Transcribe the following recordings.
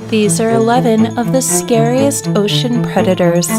These are 11 of the scariest ocean predators.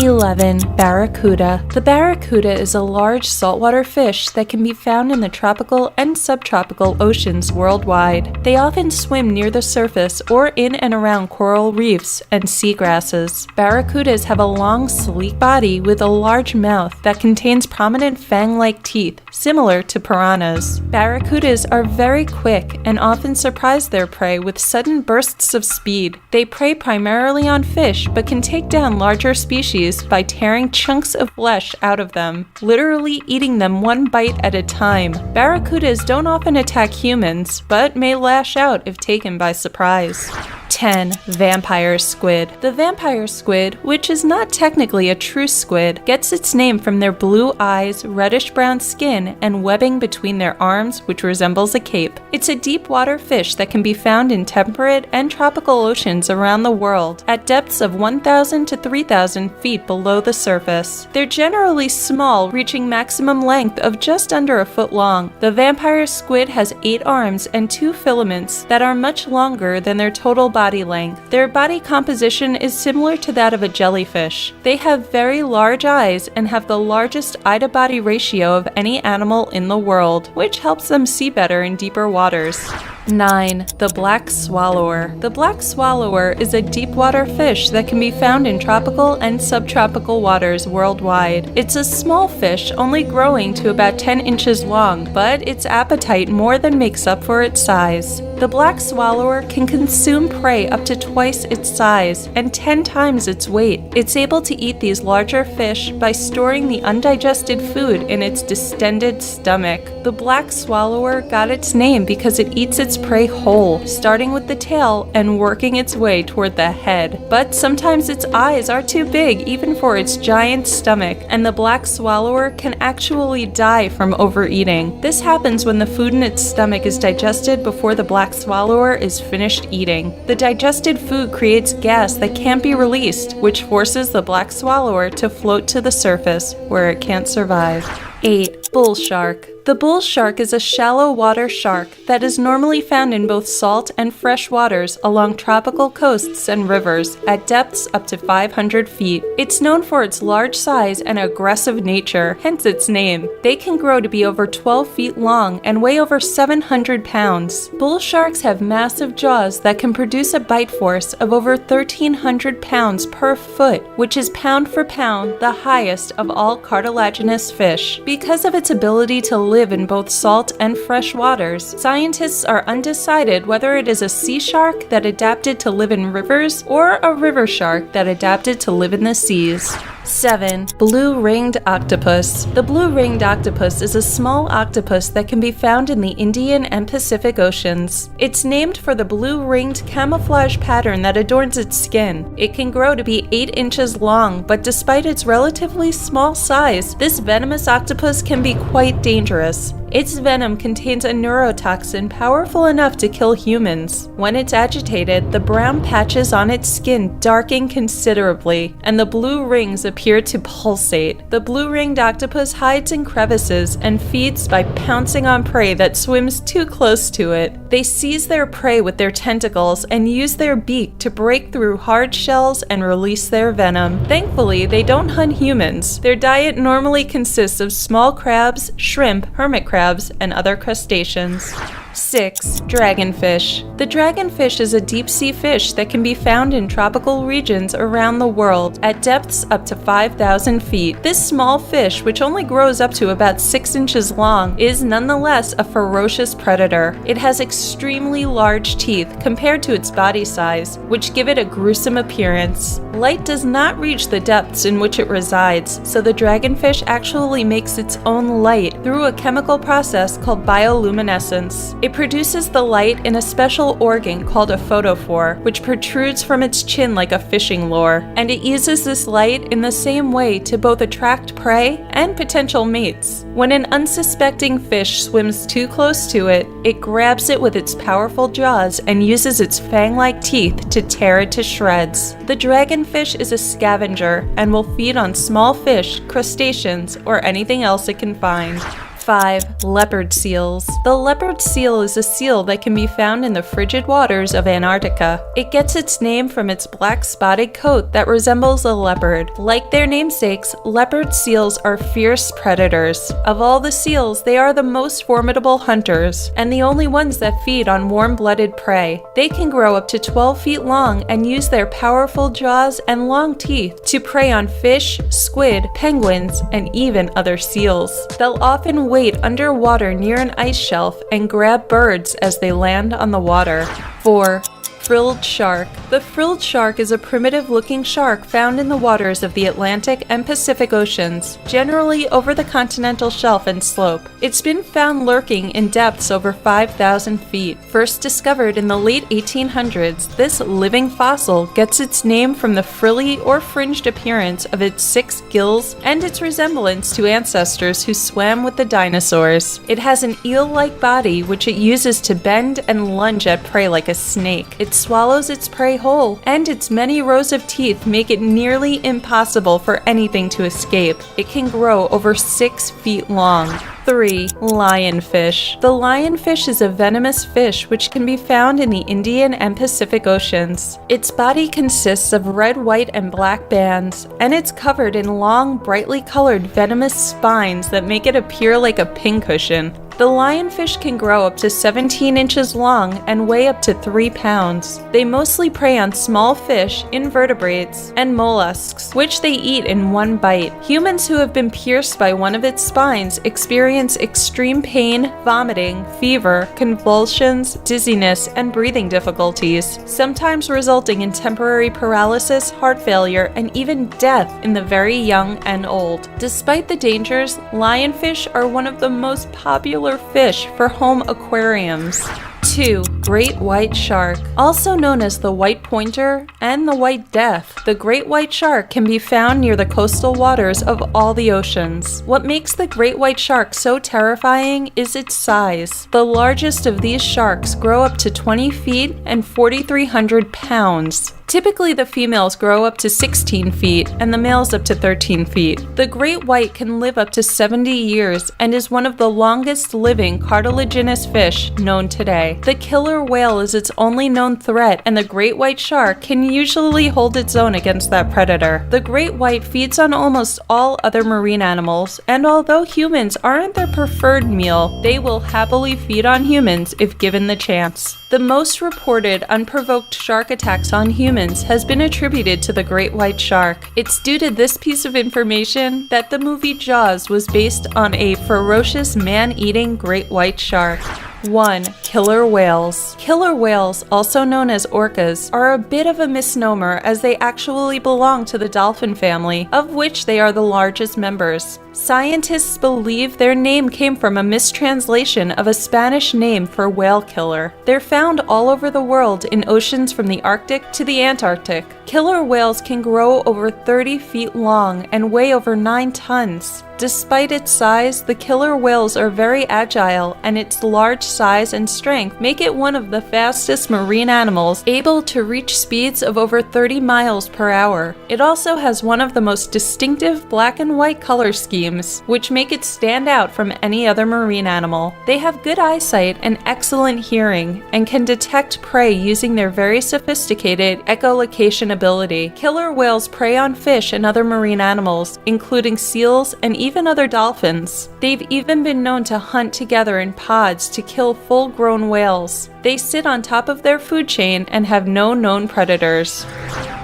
11. Barracuda. The barracuda is a large saltwater fish that can be found in the tropical and subtropical oceans worldwide. They often swim near the surface or in and around coral reefs and seagrasses. Barracudas have a long, sleek body with a large mouth that contains prominent fang-like teeth, similar to piranhas. Barracudas are very quick and often surprise their prey with sudden bursts of speed. They prey primarily on fish, but can take down larger species by tearing chunks of flesh out of them, literally eating them one bite at a time. Barracudas don't often attack humans, but may lash out if taken by surprise. 10. Vampire squid. The vampire squid, which is not technically a true squid, gets its name from their blue eyes, reddish-brown skin, and webbing between their arms, which resembles a cape. It's a deep-water fish that can be found in temperate and tropical oceans around the world, at depths of 1,000 to 3,000 feet below the surface. They're generally small, reaching maximum length of just under a foot long. The vampire squid has 8 arms and 2 filaments that are much longer than their total body length. Their body composition is similar to that of a jellyfish. They have very large eyes and have the largest eye-to-body ratio of any animal in the world, which helps them see better in deeper waters. 9. The black swallower. The black swallower is a deep-water fish that can be found in tropical and subtropical waters worldwide. It's a small fish, only growing to about 10 inches long, but its appetite more than makes up for its size. The black swallower can consume prey up to twice its size and 10 times its weight. It's able to eat these larger fish by storing the undigested food in its distended stomach. The black swallower got its name because it eats its prey whole, starting with the tail and working its way toward the head. But sometimes its eyes are too big even for its giant stomach, and the black swallower can actually die from overeating. This happens when the food in its stomach is digested before the black swallower is finished eating. The digested food creates gas that can't be released, which forces the black swallower to float to the surface, where it can't survive. 8. Bull shark. The bull shark is a shallow water shark that is normally found in both salt and fresh waters along tropical coasts and rivers at depths up to 500 feet. It's known for its large size and aggressive nature, hence its name. They can grow to be over 12 feet long and weigh over 700 pounds. Bull sharks have massive jaws that can produce a bite force of over 1,300 pounds per foot, which is pound for pound the highest of all cartilaginous fish. Because of its ability to live in both salt and fresh waters, scientists are undecided whether it is a sea shark that adapted to live in rivers or a river shark that adapted to live in the seas. 7. Blue-ringed octopus. The blue-ringed octopus is a small octopus that can be found in the Indian and Pacific Oceans. It's named for the blue-ringed camouflage pattern that adorns its skin. It can grow to be 8 inches long, but despite its relatively small size, this venomous octopus can be quite dangerous. Its venom contains a neurotoxin powerful enough to kill humans. When it's agitated, the brown patches on its skin darken considerably, and the blue rings appear to pulsate. The blue-ringed octopus hides in crevices and feeds by pouncing on prey that swims too close to it. They seize their prey with their tentacles and use their beak to break through hard shells and release their venom. Thankfully, they don't hunt humans. Their diet normally consists of small crabs, shrimp, hermit crabs, and other crustaceans. 6. Dragonfish. The dragonfish is a deep-sea fish that can be found in tropical regions around the world at depths up to 5,000 feet. This small fish, which only grows up to about 6 inches long, is nonetheless a ferocious predator. It has extremely large teeth compared to its body size, which give it a gruesome appearance. Light does not reach the depths in which it resides, so the dragonfish actually makes its own light through a chemical process called bioluminescence. It produces the light in a special organ called a photophore, which protrudes from its chin like a fishing lure, and it uses this light in the same way to both attract prey and potential mates. When an unsuspecting fish swims too close to it, it grabs it with its powerful jaws and uses its fang-like teeth to tear it to shreds. The dragonfish is a scavenger and will feed on small fish, crustaceans, or anything else it can find. 5. Leopard seals. The leopard seal is a seal that can be found in the frigid waters of Antarctica. It gets its name from its black spotted coat that resembles a leopard. Like their namesakes, leopard seals are fierce predators. Of all the seals, they are the most formidable hunters, and the only ones that feed on warm-blooded prey. They can grow up to 12 feet long and use their powerful jaws and long teeth to prey on fish, squid, penguins, and even other seals. They'll often wait underwater near an ice shelf and grab birds as they land on the water. 4. Frilled shark. The frilled shark is a primitive-looking shark found in the waters of the Atlantic and Pacific Oceans, generally over the continental shelf and slope. It's been found lurking in depths over 5,000 feet. First discovered in the late 1800s, this living fossil gets its name from the frilly or fringed appearance of its 6 gills and its resemblance to ancestors who swam with the dinosaurs. It has an eel-like body which it uses to bend and lunge at prey like a snake. It swallows its prey whole, and its many rows of teeth make it nearly impossible for anything to escape. It can grow over 6 feet long. 3. Lionfish. The lionfish is a venomous fish which can be found in the Indian and Pacific Oceans. Its body consists of red, white, and black bands, and it's covered in long, brightly colored venomous spines that make it appear like a pincushion. The lionfish can grow up to 17 inches long and weigh up to 3 pounds. They mostly prey on small fish, invertebrates, and mollusks, which they eat in one bite. Humans who have been pierced by one of its spines experience extreme pain, vomiting, fever, convulsions, dizziness, and breathing difficulties, sometimes resulting in temporary paralysis, heart failure, and even death in the very young and old. Despite the dangers, lionfish are one of the most popular fish for home aquariums. 2. Great white shark. Also known as the white pointer and the white death, the great white shark can be found near the coastal waters of all the oceans. What makes the great white shark so terrifying is its size. The largest of these sharks grow up to 20 feet and 4,300 pounds. Typically, the females grow up to 16 feet and the males up to 13 feet. The great white can live up to 70 years and is one of the longest living cartilaginous fish known today. The killer whale is its only known threat, and the great white shark can usually hold its own against that predator. The great white feeds on almost all other marine animals, and although humans aren't their preferred meal, they will happily feed on humans if given the chance. The most reported unprovoked shark attacks on humans has been attributed to the great white shark. It's due to this piece of information that the movie Jaws was based on a ferocious man-eating great white shark. 1. Killer whales. Killer whales, also known as orcas, are a bit of a misnomer as they actually belong to the dolphin family, of which they are the largest members. Scientists believe their name came from a mistranslation of a Spanish name for whale killer. They're found all over the world in oceans from the Arctic to the Antarctic. Killer whales can grow over 30 feet long and weigh over 9 tons. Despite its size, the killer whales are very agile, and its large size and strength make it one of the fastest marine animals, able to reach speeds of over 30 miles per hour. It also has one of the most distinctive black and white color schemes, which make it stand out from any other marine animal. They have good eyesight and excellent hearing, and can detect prey using their very sophisticated echolocation ability. Killer whales prey on fish and other marine animals, including seals and even other dolphins. They've even been known to hunt together in pods to kill full-grown whales. They sit on top of their food chain and have no known predators.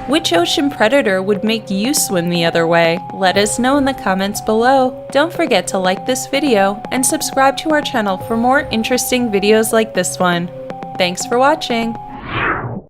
Which ocean predator would make you swim the other way? Let us know in the comments below. Don't forget to like this video and subscribe to our channel for more interesting videos like this one. Thanks for watching!